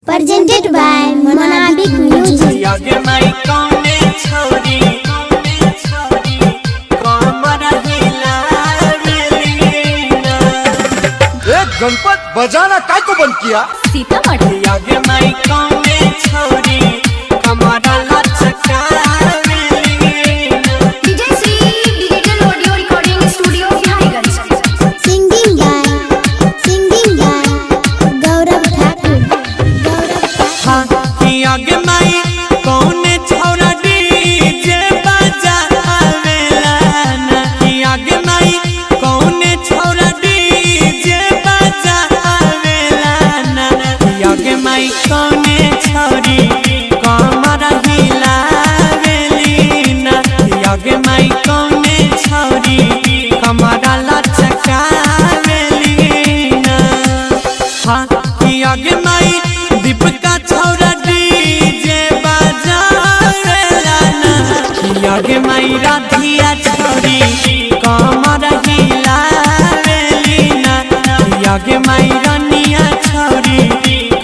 Presented by Monabic Music. Ganpat बजाना काय को बंद किया? सीतामढ़ी आगे माई कौने छोरी कमरा लचकावे DJ Shri digital audio recording studio Biharigunj. Singing by Gaurav Thakur. हाँ कि आगे माई कौने छोरा डीजे बजावेला ना कि आगे माई कौने छोरा डीजे बजावेला ना कि आगे माई कौने छोरी कमरा हिलावेली ना कि आगे माई कौने छोरी कमरा लचकावेली ना हाँ कि आगे माई दीपिका छौरा डीजे बजावेला ना कि आगे माई राधिया छोरी कमर हिलावेली ना कि आगे माई रानिया छोरी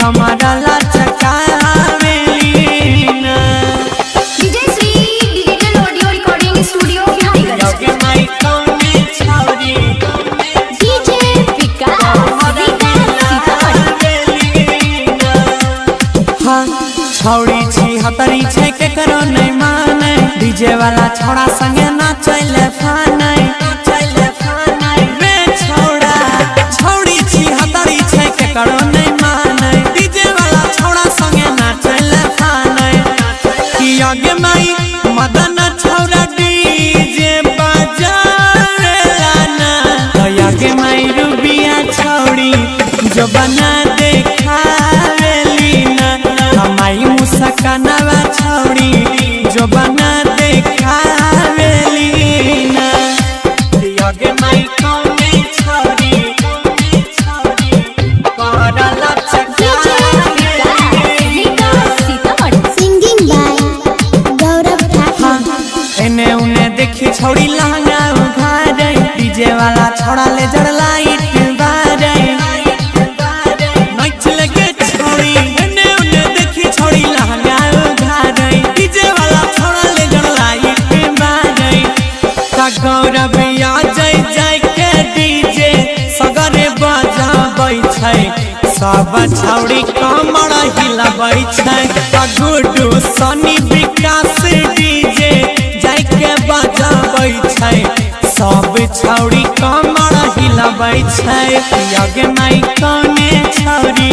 कमर लचकावेली ना DJ Shri digital audio recording studio Biharigunj. आगे माई कौने छोरी डीजे विकास हाँ छौड़ी छी हतरी छे के करो नहीं माने डीजे वाला छोड़ा संगे ना चले फाने रे छौड़ा छौड़ी छी हतरी छे के करो नहीं माने डीजे वाला छोड़ा संगे ना चले फाने कि आगे माई मदन छौड़ा डीजे बजावेला ना तो आगे माई रूबिया छौड़ी जो बना देखावेली ना हमारी मुस्कानवा छौड़ी जो बना देखावेली ना आगे माई कौने छौड़ी कमरा लचकावेली Singing by Gaurav Thakur. एने उने देखी छौड़ी लहंगा उघारे डीजे वाला छोड़ा ले जड़ लाइट बारे नाच लगे छौड़ी एने उने देखी छौड़ी लहंगा उघारे डीजे वाला छोड़ा ले जड़ लाइट बारे ता गौरव आ जाय के डीजे सगरे बजाबै छै सब छौड़ी कमर हिलाबै छै ता गुड्डू सनी विकास डीजे जाय के बजाबै छै सब छौड़ी कमर हिलाबै छै आगे माई कौने छौड़ी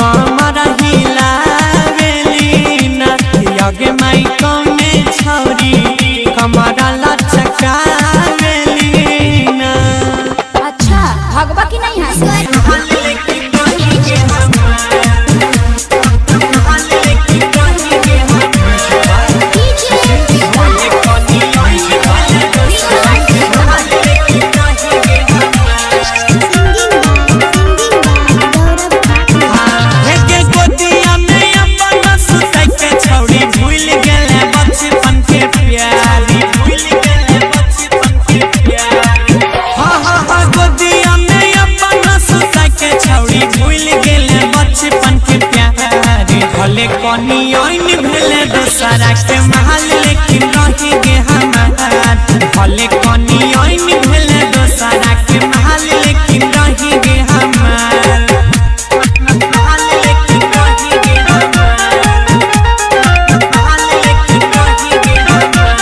कमर हिलावेली ना आगे माई कौने छौड़ी कमर लचकावेली ना अच्छा भगवा की नहीं है कनी आइन भेले दोसरा के महल लेकिन रही गे हमार भले कनी आइन भेले दोसरा के महल लेकिन रही गे हमार महल लेकिन रही गे हमार महल लेकिन रही गे हमार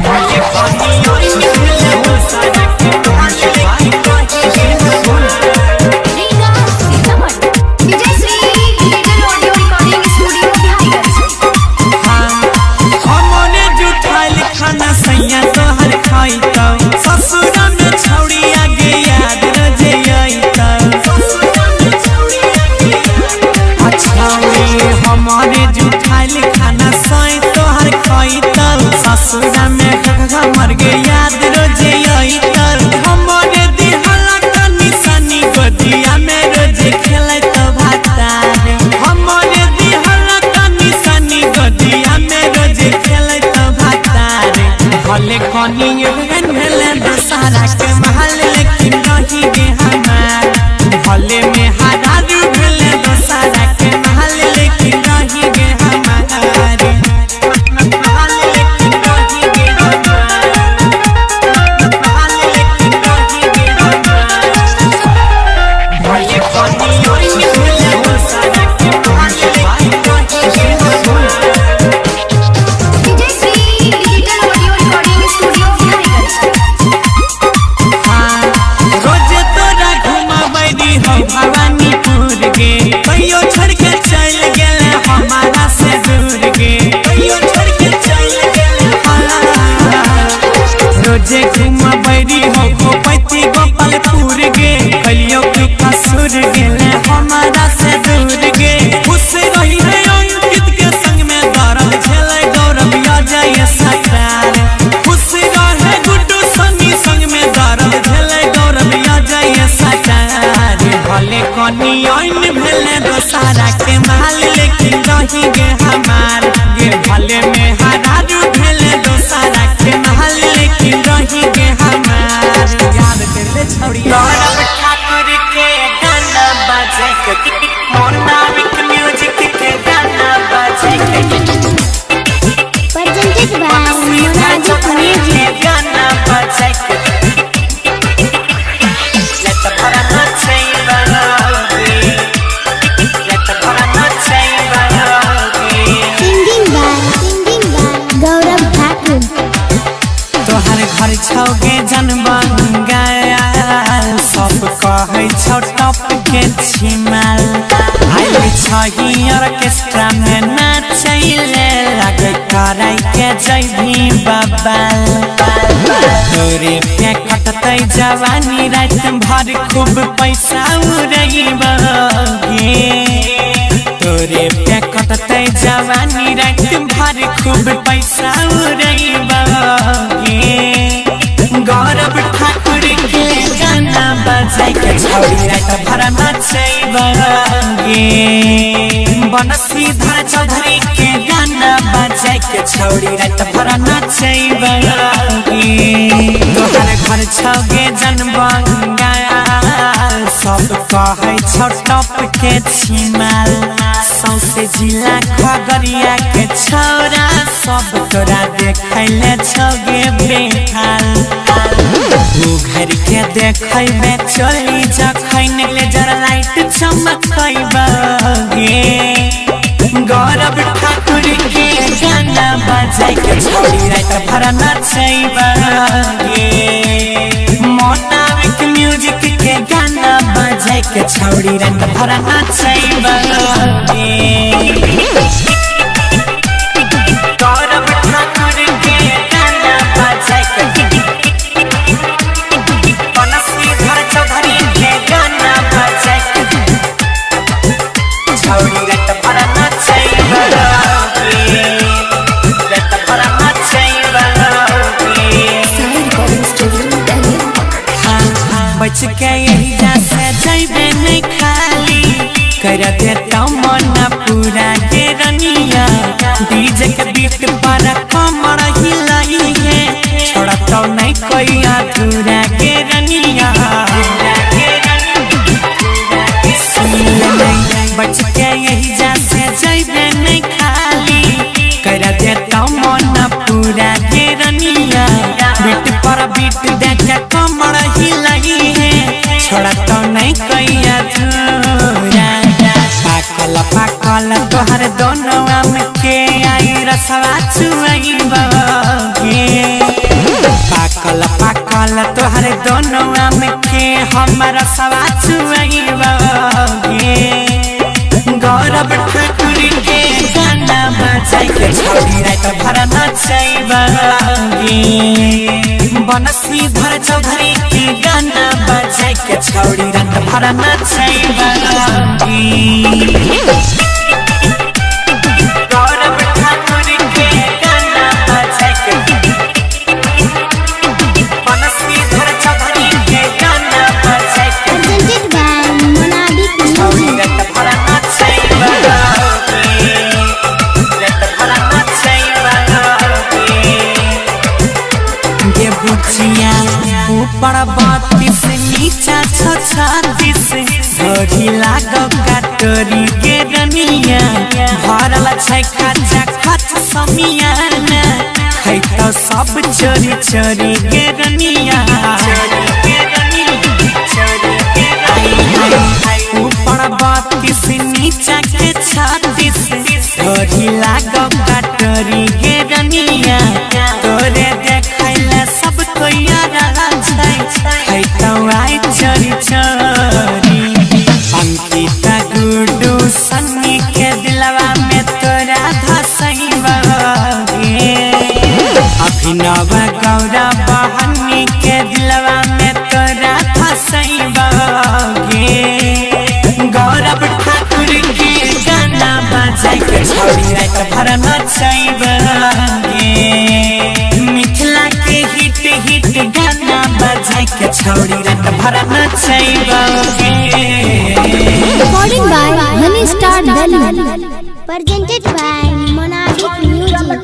भले कनी आइन भेले दोसरा के महल लेकिन रही गे हमार DJ Shri digital audio recording studio Biharigunj. हमने जुठाइल खाना सैया तोहर खाइतौ ससुरा में छौड़ी आगे याद रजे आइतौ छौड़ी हमने जुठाइल खाना सैया तोहर खाइतौ ससुरा में हमर गे याद रजे आइतौ हमने दिहला कनी सनी गोदिया में रोजे खेलैतौ भाता हमने दिहला कनी सनी गोदिया में रोजे खेलैतौ भाता भले कनी भेले दशहरा के महल लेकिन रही गे हमार भले में हारू भेले दशहरा दोसारा के माल लेकिन रही गे हमार गे भले में हरारू भेले दोसारा के माल लेकिन रही गे हमार याद कर ले छौड़ी गौरव ठाकुर के गाना बजे के मोनाबिक म्यूजिक के गाना बजे के Presented by Monabic Music. गाना बजे के let the parana चाहिए let the parana चाहिए Singing by Gaurav Thakur. तोहर घर छौगे जनबन गया सब कहै छौ टप के छिमाल आइल छही ऑर्केस्ट्रा में नाचैले लगे करै के जइभी बबाल तोरे पे कटतै जवानी रात भर खूब पैसा उड़ैबे तोरे पे कटतै जवानी रात भर खूब पैसा उड़ैबे गौरव ठाकुर के गाना बजाई के छौड़ी रात भर नचैबे बनसीधर चौधरी के गाना बजाई के छौड़ी रात भर नचैबे तोहर घर छौगे जनबंगा सब कहै छौ टप के छिमाल सौसे जिला खगड़िया के छौरा सब तोरा देखैले छौगे बेहाल तू घर के देखैबे चली जखैन लेजर लाइट चमकैबे गौरव ठाकुर के गाना बजाई के छौड़ी रात भर नचैबे मोनाबिक म्यूजिक के गाना बजाई के छौड़ी रात भर नचैबे गौरव ठाकुर के गाना बजाई के बनसीधर चौधरी के गाना बजाई के छौड़ी रात भर नचैबे रात भर नचैबे बच के यही से जैबे नहीं खाली कर देता मन पूरा के रनिया डीजे के बीट पर कमर हिलाई है छोड़ा तो नहीं कोई अधूरा के रनिया बच के यही से जैबे नहीं खाली कर देता मन पूरा के रनिया बीट पर बीट देखे कमर हिलाई है छोड़ा तो नहीं कोई अधूरा पाकल पाकल तोहर दोनों आम के आई रसवा चुआइबे पाकल पाकल तोहर दोनों आम के हम रसवा चुआइबे गौरव ठाकुर के गाना बजाई के छौड़ी रात भर नचैबे बनसीधर चौधरी के गाना बजाई के छौड़ी रात भर नचैबे गौरव ठाकुर के गाना बजाई के बनसीधर चौधरी के गाना बजाई के Presented by Monabic छौड़ी Music. रात भर नचैबे रात भर नचैबे ये बुचिया ऊपर 32 नीचा 36 घड़ी लागो काटोरी के रनिया भरल छै खचा खच समियाना खैतो सब चोरी चोरी के रनिया ऊपर 32 नीचा के 36 घड़ी लागो काटोरी के रनिया तोरे देखैले सब कोई आरा छै खैतो आई चोरी चोरी अंकिता गुडू सन्नी के दिलवा में तोरा धसैबे अभिनव गौरव बहनी के दिलवा में तोरा धसैबे गौरव ठाकुर के गाना बजाई के छौड़ी रात भर नचैबे मिथिला के हिट गाना बजाई के छौड़ी रात भर नचैबे Recording by Honey Star Star Delhi. Presented by Monadic Music.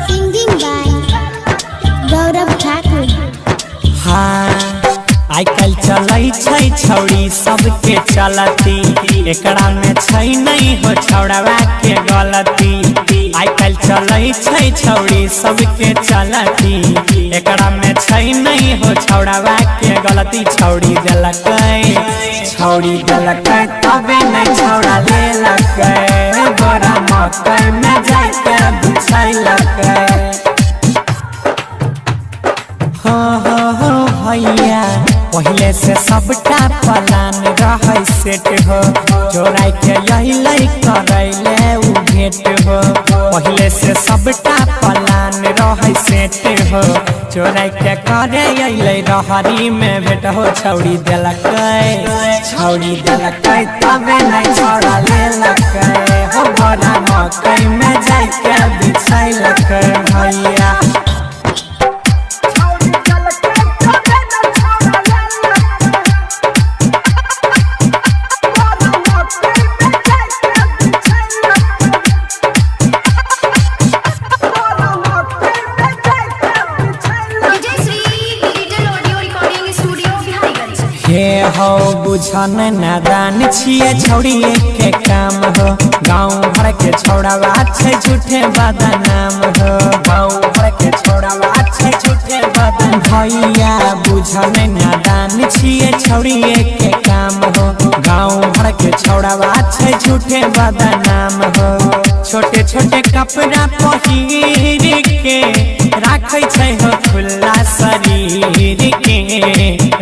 Singing by Gaurav Thakur. आई कल चलै छै छौड़ी सबके चलती एकरा में छै नहीं हो छौड़ावा के गलती। आई कल चलै छै छौड़ी सबके चलती एकरा में छै नहीं हो छौड़ावा के गलती। छौड़ी देलकै तबे नहीं छौड़ा लेलकै गोरा मकई में जाके बिछैलकै। भैया पहले से सबटा प्लान रहे सेट हो चोराई के यही करैले उ भेट हो। पहले से सबटा प्लान रहे सेट हो चोराई के करे अइले रहरी में भेट हो। छौड़ी देलकै तबे नहीं छौड़ा लेलकै हो बड़ा मकई में जाके बिछैलकै भैया। हे हो बुझन नादान छिए छौड़ी के काम हो गाँव भर के छौड़ावा छै झूठे बदनाम हो। गाँव भर के छौड़ावा छै झूठे बदनाम। भैया बुझन नादान छिए छौड़ी के काम हो गाँव भर के छौड़ावा छै झूठे बदनाम हो। छोटे छोटे कपड़ा पहिर के राखै छै हो खुला शरीर के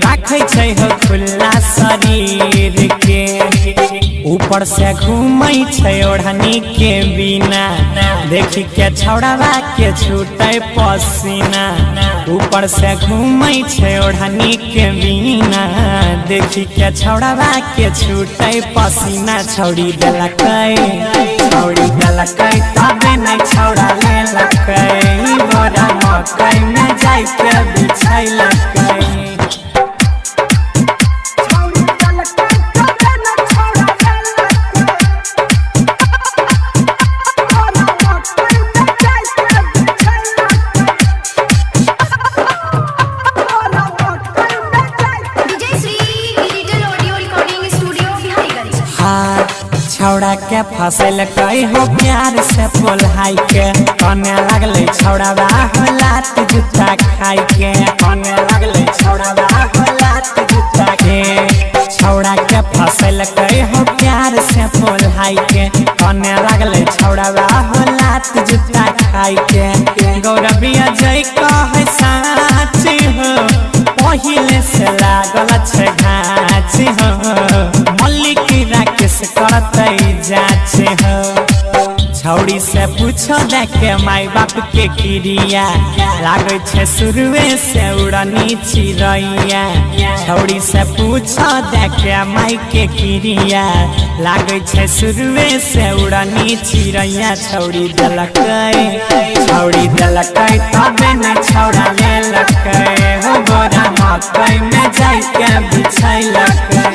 राखै छै हो खुला शरीर के। ऊपर से घूमै छै ओढ़नी के बिना देखी के छौड़ावा के छूटे पसीना। ऊपर से घूमै छै ओढ़नी के बिना देखी के छौड़ावा के छूटे पसीना। छौड़ी देलकै तबे नहीं छौड़ा लेलकै बड़ा मकई में जाके बिछैलकै। छौड़ा के फसल कई हो प्यार से पोल्हाई के कने लगले छौड़ावा हो लात जूता खाई के कने लगले छौड़ावा हो लात जूता के। छौड़ा के फसल कई हो प्यार से पोल्हाई के कने लगले छौड़ावा हो लात जूता खाई के। गौरविया जय कहे साच हो पहिले से लागल छै घाच हो मल्लिक राकेश करतै जाच हो। छौड़ी से पूछो देखे माई बाप के क्रिया लागे छे शुरुए से उड़नी चिड़ैया। छौड़ी से पूछो देखे माई के क्रिया लागे छे शुरुए से उड़नी चिड़ैया। छौड़ी देलकै तबे नहीं छौड़ा लेलकै हो गोरा मकई में जाके बिछैलकै।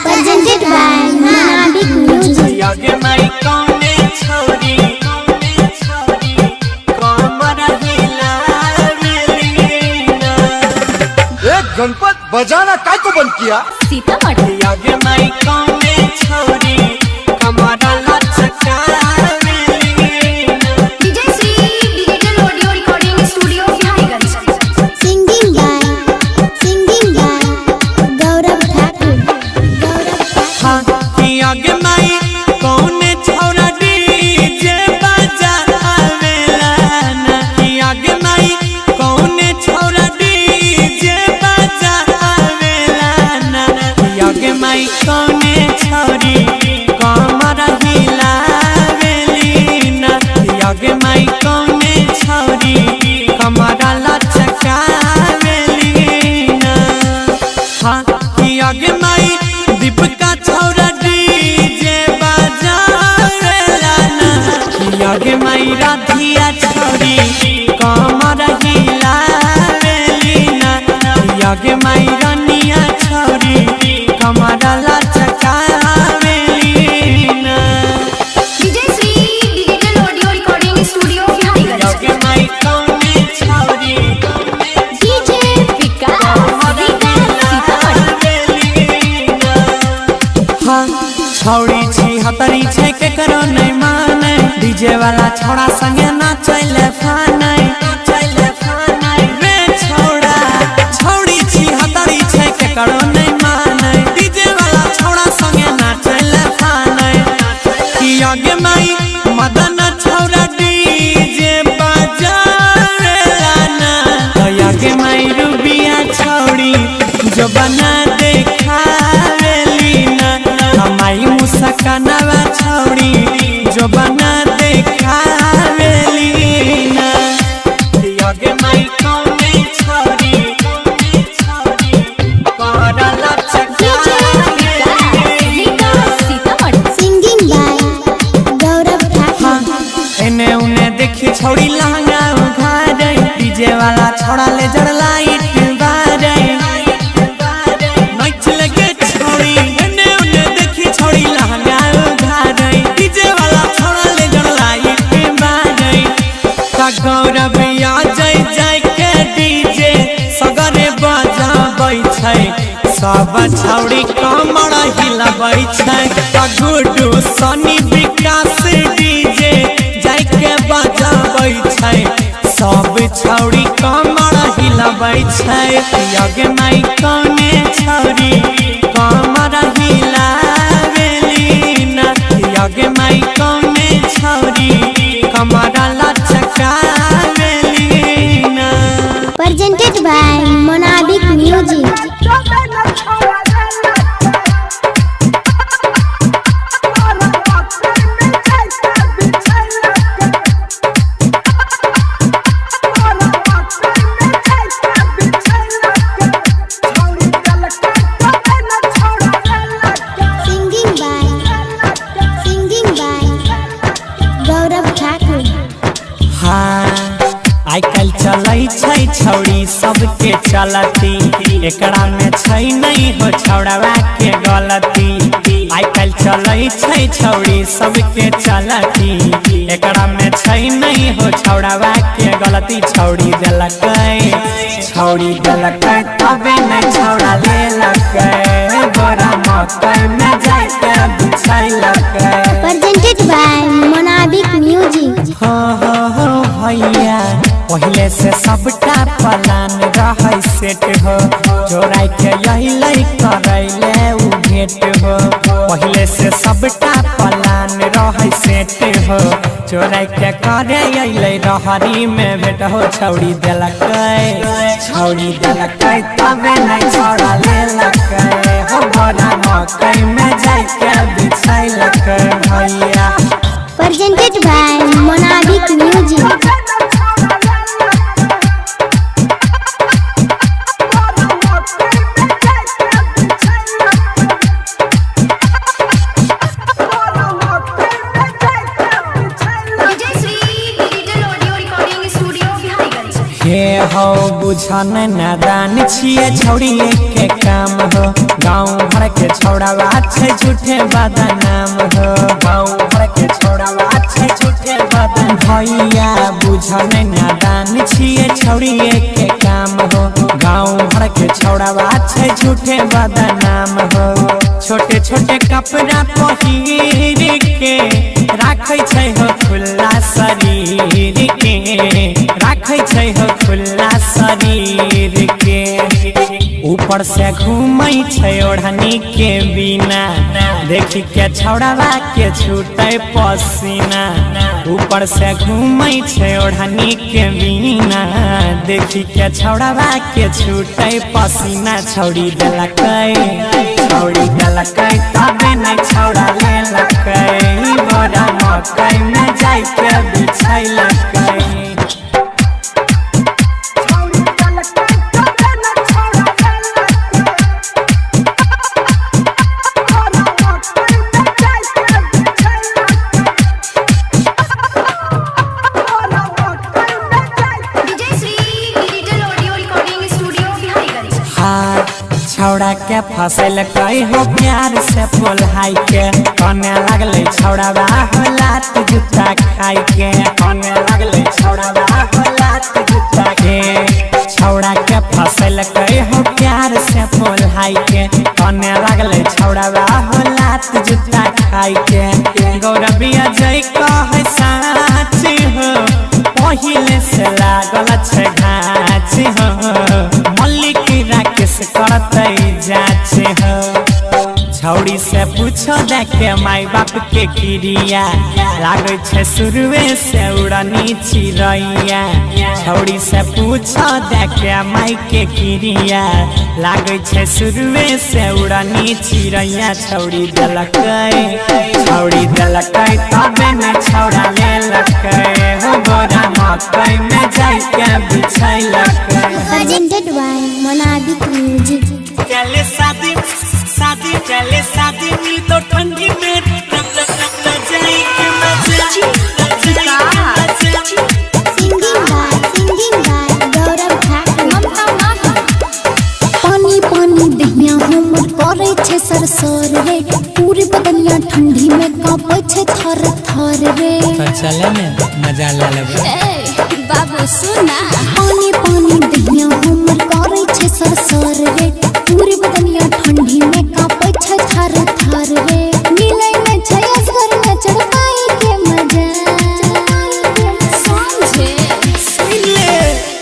Presented by Monadic Music. यगे माई कौने छौड़ी कमर हिलावेलीना। एक गणपत बजाना काय को बंद किया? यगे माई कौने छौड़ी कमर लचकावेलीना। Singing by Gaurav Thakur. यगे माई कौने छौड़ा डीजे बजावेला ना। यगे माई कौने छौड़ा डीजे बजावेला ना। यगे माई कौने छौड़ी आगे माई दीपिका छौरा डीजे बजावेला ना कि आगे माई राधिया छौरी कमर हिलावेली ना कि आगे माई रानिया छौरी कमर लचकावेली ना DJ Shri digital audio recording studio Biharigunj. आगे माई कौने छौरी डीजे विकास छौड़ी छी हतरी छे के करो नहीं माने डीजे वाला छोड़ा संगे ना चले फाने रे छोड़ा छौड़ी छी हतरी छे के करो नहीं माने डीजे वाला छोड़ा संगे ना चले फाने कि आगे माई मदन छौड़ा डीजे बजावेला ना तो आगे माई रूबिया छौड़ी जो बना देखावेली ना हमारी मुस्कानवा छौड़ी जो बना देखावेली ना आगे माई कौने छौड़ी करला Singing by Gaurav Thakur. एने उने देखी छौड़ी लहंगा उघारे डीजे वाला छोड़ा ले जड़ लाइट बारे नाच लगे छौड़ी एने उने देखी छौड़ी लहंगा उघारे डीजे वाला छोड़ा ले जड़ लाइट बारे का गौरव आ जाय जाय के डीजे सगरे बजाबै छै सब छौड़ी कमर हिलाबै छै का गुड्डू सनी विकास डीजे जाय के बजाबै छै सब छौड़ी कमर हिलाबै छै आगे माई कौने छौड़ी कमर हिलावेली ना आगे माई कौने छौड़ी कमर लचकावेली ना Presented by Monadic Music. Singing by Gaurav Thakur. हाँ आई कल चलै छै छौड़ी सबके चलती एकरा में छै नहीं हो छौड़वा के गलती आई कल चलै छै छौड़ी सबके चलती एकरा में छै नहीं हो छौड़वा के गलती छौड़ी देलकै तबे नहीं छौड़ा लेलकै बोरा मकई में जाय के बिछैलकै Presented by Monadic Music. हो भैया पहले से सबटा प्लान रहे सेट हो जोड़ाई के अइलै करैले उ भेट हो पहले से सबटा प्लान रहे सेट हो जोड़ाई के करे अइलै रहरी में भेट हो छौड़ी देलकै तबे नहीं छोड़ा लेलकै हो बोरा मकई में जाय के बिछैलकै भैया Presented by Monadic Music. DJ Shri digital audio recording studio Biharigunj. हे हो बुझन नादान छिए छौड़ी के काम हो गाँव भर के छौड़ावा छै झूठे बदनाम हो गाँव भर के छौड़ावा छै झूठे बदनाम भैया बुझन नादान छिए छौड़ी के काम हो गाँव भर के छौड़ावा छै झूठे बदनाम हो छोटे छोटे कपड़ा पहिर के राखै छै हो खुला शरीर के राखै छै हो खुला शरीर के ऊपर से घूमै छै ओढ़नी के बिना देखी के छौड़ावा के छूटे पसीना ऊपर से घूमै छै ओढ़नी के बिना देखी के छौड़ावा के छूटे पसीना छौड़ी देलकै तबे नहीं छौड़ा लेलकै बोरा मकई में जाय के बिछैलकै छौड़ा के फसल कई हो प्यार से पोल्हाई के कने लगले छौड़ा बा हो लात जूता खाई के कने लगले छौड़ा बा हो लात जूता के छौड़ा के फसल कई हो प्यार से पोल्हाई के कने लगले छौड़ा बा हो लात जूता खाई के गौरबिया जय कहे साची हो पहिले से लागल छे घाची हो मल्लिक राकेश करते जाचे हो छौड़ी से पूछो देखे माई बाप के क्रिया लागे छे शुरुए से उड़नी चिड़ैया छौड़ी से पूछो देखे माई के क्रिया लागे छे शुरुए से उड़नी चिड़ैया छौड़ी दलकै तबे न छौड़ा ले लकै हो गोरा मकई में जाई के बिछैलकै Presented by Monabik Music. चले शादी चले शादी मिल तो ठंडी में जाई के मजा Singing by Gaurav Thakur. पानी पानी दहिया हमर करे छे सरसर रे पूरी बदनिया ठंडी में कांपे छे थर थर रे तो चले में मजा ले लेबे ए बाबू सुना पानी पानी दहिया हमर करे छे सरसर रे पूरी बदनिया ठंडी में कांपे छे थर थर रे मिलै में छे असगर में चढ़ाई के मजा समझे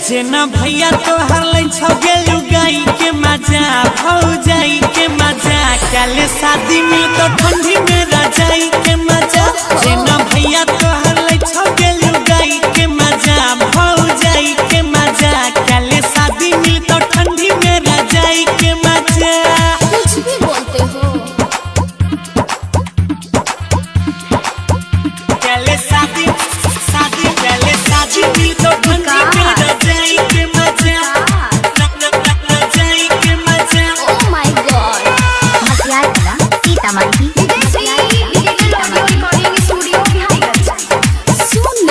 जेना भैया तो हरलै छौ गेलु गाई के मजा भौजाई के मजा काले शादी में तो ठंडी में रजाई के मजा जेना भैया तो हरलै छौ गेलु गाई के मजा भौजाई के मजा काले शादी में तो ठंडी में रजाई के मजा कुछ भी बोलते हो काले शादी में तो ठंडी में रजाई के मजा रजाई के मजा ओ माय गॉड सुन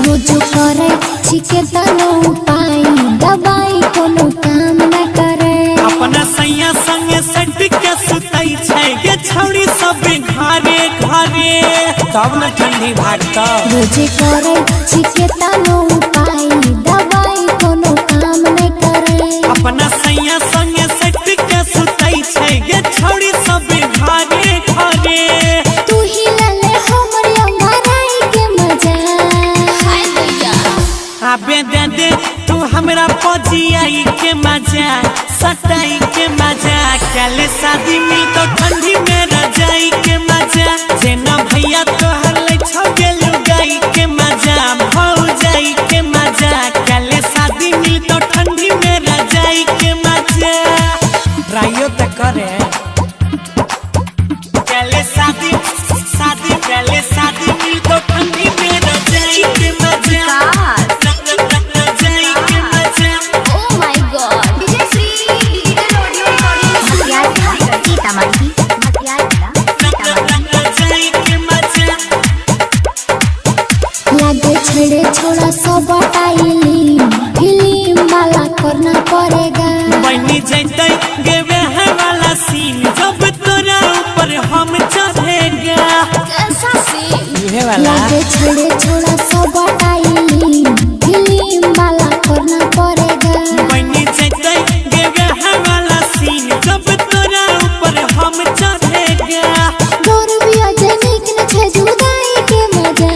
रोज करे छिके तनो पाई दवाई कोनो काम न करे अपना सैया संगे सट के सुतई छै गे छौड़ी सब घरे घरे तब न ठंडी भागता रोज करे छिके तनो पाई दवाई कोनो काम न करे अपना सैया संगे सट के सुतई छै गे छौड़ी सब घरे घरे तू ही लले हमर अंगाराई के मजा हाय दैया आबे दे तू हमरा पजियाई के मजा सटाई के मजा काले शादी में तो ठंडी में रजाई के मजा जेना भैया तो हरलै छौ गेलु गाई के मजा भौजाई के मजा काले शादी में तो ठंडी में रजाई के मजा ट्राइयो त करे काले शादी में तो ठंडी में रजाई के मजा रजाई के मजा ओ माय गॉड रजाई के मजा लागे छेड़े छोड़ा सब टाइली फिल्म वाला करना पड़ेगा बनी जैते गेवे है वाला सीन जब तोरा ऊपर हम चढ़ेगा कैसा सीन ये वाला लागे छेड़े छोड़ा सब टाइली फिल्म वाला करना पड़ेगा बनी जैते गेवे है वाला सीन जब तोरा ऊपर हम चढ़ेगा गौरविया जनिक न छे जुदाई के मजा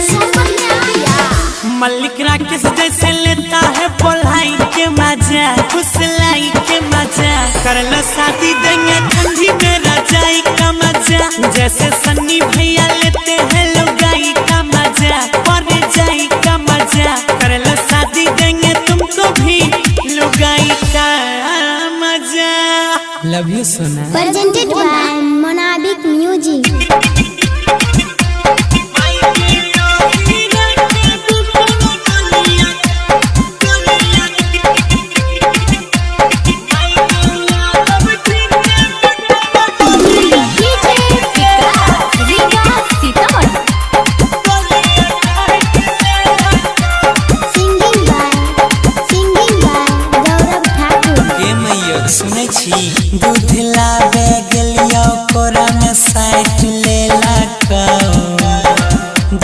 समझ में आया मल्लिक राकेश जैसे लेता है पढ़ाई के मजा फुसलाई के मजा कर लो शादी देंगे ठंडी में रजाई का मजा जैसे सन्नी भैया लेते हैं लुगाई का मजा पर जाई का मजा कर लो शादी देंगे तुमको भी लुगाई का मजा love you Sona Presented by Monabik Music. सुने बुझै छी दूध लाबे गेलियो कोरा में साइट लेला कौ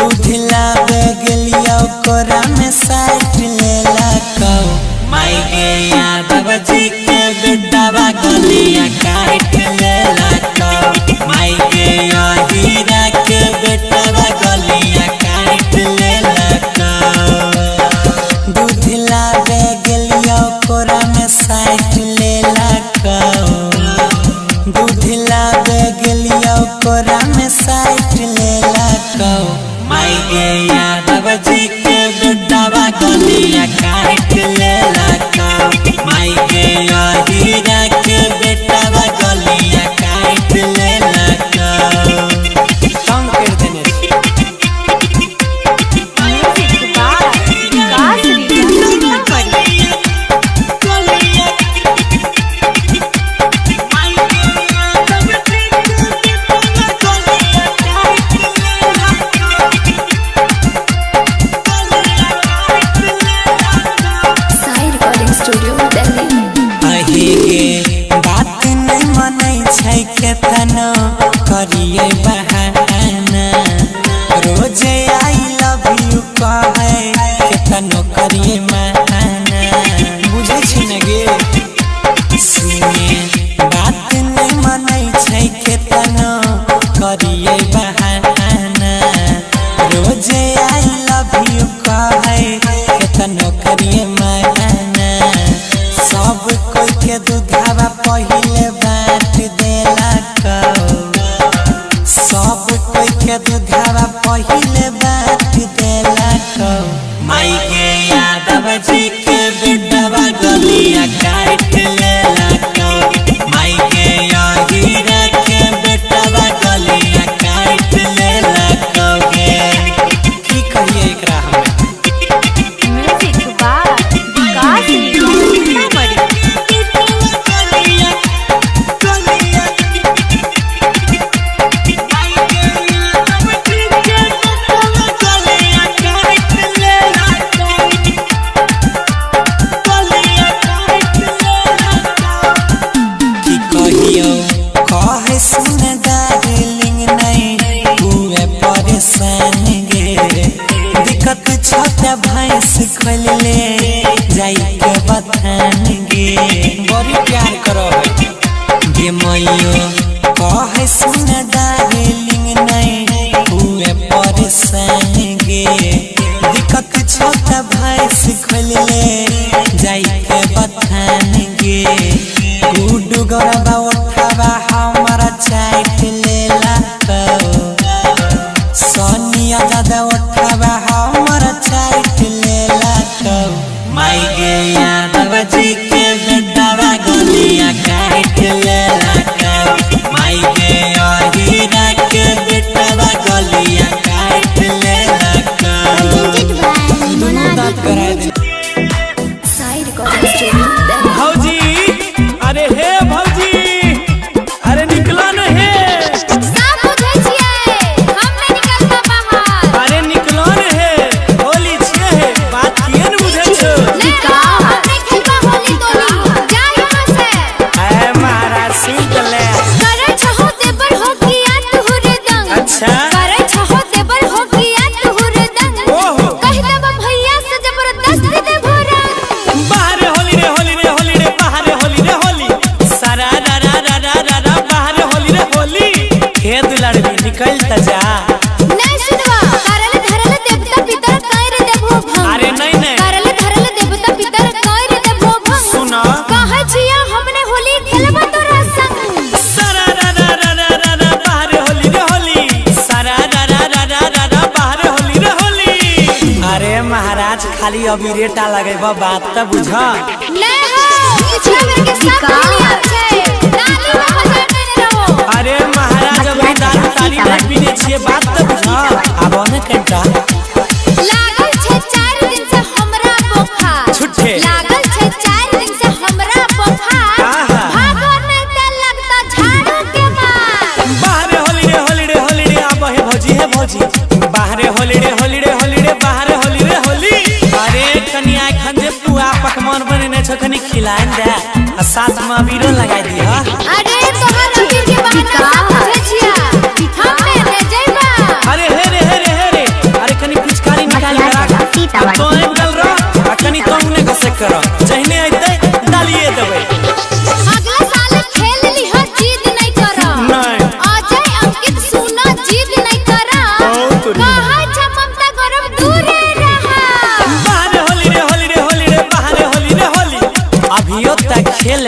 दूध लाबे गेलियो कोरा में साइट लेला कौ माई गे यादव जी के बेटावा गलिया काट लेला कौ माई गे हीरा के बेटावा गलिया काट लेला कौ दूध लाबे गेलियो कोरा में साइट लेला कौ दूध लाबे गेलियो कोरा में साइट लेला कौ माई गे यादव जी के बेटावा गलिया काट लेला कौ माई गे हीरा के बेटावा गलिया काट लेला कौ तंग कर देने बात नहीं मनै छै केतनो करिए बहाना रोज आई लव यू कहे केतनो करिए माना बुझै छी न गे सुने बात नहीं मनै छै केतनो करिए बहाना रोज आई लव यू कहे केतनो करिए माना सब कोई के दूधावा पहिले बांट देला कौ सब कोई के दूधावा पहिले बांट देला कौ माई गे यादव जी के बेटावा गलिया काट लेला कौ माई गे हीरा के बेटावा गलिया काट लेला कौ गे की कहिए एकरा छोटा भैंस खोल ले जाई के बथान गे बड़ी प्यार करो गे मैयो कहे सुन डार्लिंग नहीं हुए परेशान गे दिक्कत छोटा भैंस खोल ले जाई के बथान गे गुड्डू गौरवा उठावा हमारा चाट लेला सोनिया दादा उठावा हमारा चाट लेला कौ माई गे यादव जी के बेटावा गलिया काट लेला कौ माई गे हीरा के बेटावा गलिया काट लेला कौ भौजी अरे हे भौजी अरे निकलो न हे निकल त जा नहीं सुनवा करले धरले देवता पितर कैर देबो भंग अरे नहीं करले धरले देवता पितर कैर देबो भंग सुना कहे छिया हमने होली खेलबा तोरा संग सरा रा रा रा रा रा रा बाहर होली रे होली सरा रा रा रा रा रा रा बाहर होली रे होली अरे महाराज खाली अभी रेटा लगेबा बात त बुझ नहीं हो पिछला मेरे के सब दुनिया छै नाली में बजाते रहो अरे महाराज अभी दारू ताली नहीं पीने छिए बात त बुझ अब न कंटा लागल छै 4 दिन से हमरा बुखार छुट्टे लागल छै 4 दिन से हमरा बुखार भागो नहीं त लगता झाड़ू के मार बाहर होली रे अब हे भौजी बाहर होली रे बाहर होली रे होली अरे कन्या खंजे पुआ पकवान पकवान बने छखनी खिलाएं दे आ साथ में अबीरो लगाई दी हां। अरे तोहर अबीर के बहाना पूछे छिया हम ले जइबा। अरे हे रे अरे कनी पिचकारी निकाल करा तो एंगल रो आ कनी तो उने घसे कर जहने आइते डालिए देबै। अगला साल खेल ली हर जीत नहीं करा नहीं अजय अंकित सुना जीत नहीं करा कहा छ ममता गरम दूर रहा। बाहर होली रे बाहर होली अभियो तक खेल